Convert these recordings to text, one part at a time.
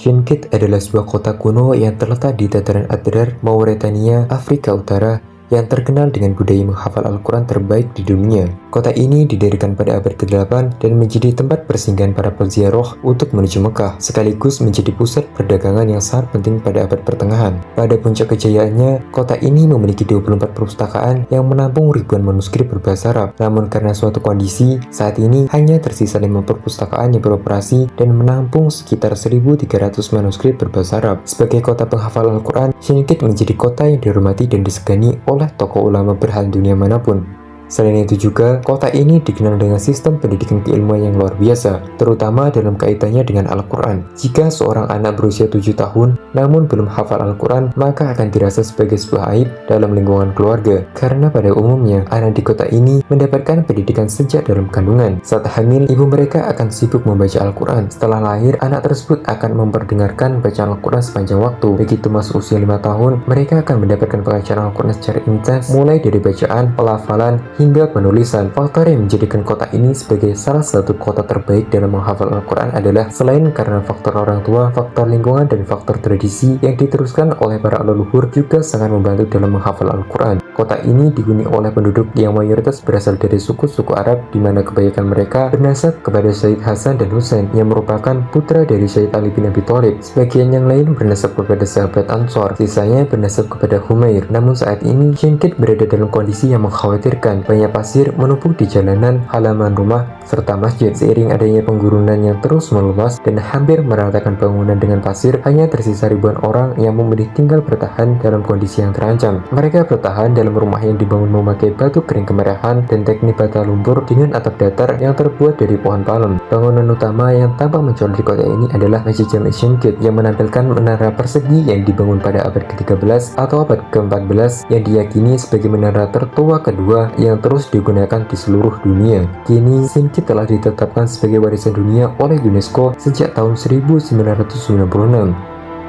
Shinqit adalah sebuah kota kuno yang terletak di dataran Adrar, Mauretania, Afrika Utara, yang terkenal dengan budaya menghafal Al-Quran terbaik di dunia. Kota ini didirikan pada abad ke-8 dan menjadi tempat persinggahan para peziarah untuk menuju Mekah, sekaligus menjadi pusat perdagangan yang sangat penting pada abad pertengahan. Pada puncak kejayaannya, kota ini memiliki 24 perpustakaan yang menampung ribuan manuskrip berbahasa Arab. Namun karena suatu kondisi, saat ini hanya tersisa 5 perpustakaan yang beroperasi dan menampung sekitar 1.300 manuskrip berbahasa Arab. Sebagai kota penghafal Al-Quran, Shinqit menjadi kota yang dihormati dan disegani oleh tokoh ulama berhal dunia manapun. Selain itu juga, kota ini dikenal dengan sistem pendidikan keilmuan yang luar biasa, terutama dalam kaitannya dengan Al-Quran. Jika seorang anak berusia 7 tahun namun belum hafal Al-Quran, maka akan dirasa sebagai sebuah aib dalam lingkungan keluarga. Karena pada umumnya, anak di kota ini mendapatkan pendidikan sejak dalam kandungan. Saat hamil, ibu mereka akan sibuk membaca Al-Quran. Setelah lahir, anak tersebut akan memperdengarkan bacaan Al-Quran sepanjang waktu. Begitu masuk usia 5 tahun, mereka akan mendapatkan bacaan Al-Quran secara intens, mulai dari bacaan, pelafalan, hingga penulisan. Faktor yang menjadikan kota ini sebagai salah satu kota terbaik dalam menghafal Al-Quran adalah selain karena faktor orang tua, faktor lingkungan, dan faktor tradisi yang diteruskan oleh para leluhur juga sangat membantu dalam menghafal Al-Quran. Kota ini dihuni oleh penduduk yang mayoritas berasal dari suku-suku Arab, di mana kebanyakan mereka bernasab kepada Syed Hasan dan Husain yang merupakan putra dari Syed Ali bin Abi Thalib. Sebagian yang lain bernasab kepada sahabat Ansor, sisanya bernasab kepada Humair. Namun saat ini Shinqit berada dalam kondisi yang mengkhawatirkan. Banyak pasir menumpuk di jalanan, halaman rumah, serta masjid. Seiring adanya penggurunan yang terus meluas dan hampir meratakan bangunan dengan pasir, hanya tersisa ribuan orang yang memilih tinggal bertahan dalam kondisi yang terancam. Mereka bertahan dalam rumah yang dibangun memakai batu kering kemerahan dan teknik bata lumpur dengan atap datar yang terbuat dari pohon palem. Bangunan utama yang tampak mencolok di kota ini adalah Masjid Jami' Shinqit yang menampilkan menara persegi yang dibangun pada abad ke-13 atau abad ke-14 yang diyakini sebagai menara tertua kedua yang terus digunakan di seluruh dunia. Kini Shinqit telah ditetapkan sebagai warisan dunia oleh UNESCO sejak tahun 1996.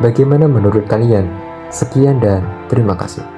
Bagaimana menurut kalian? Sekian dan terima kasih.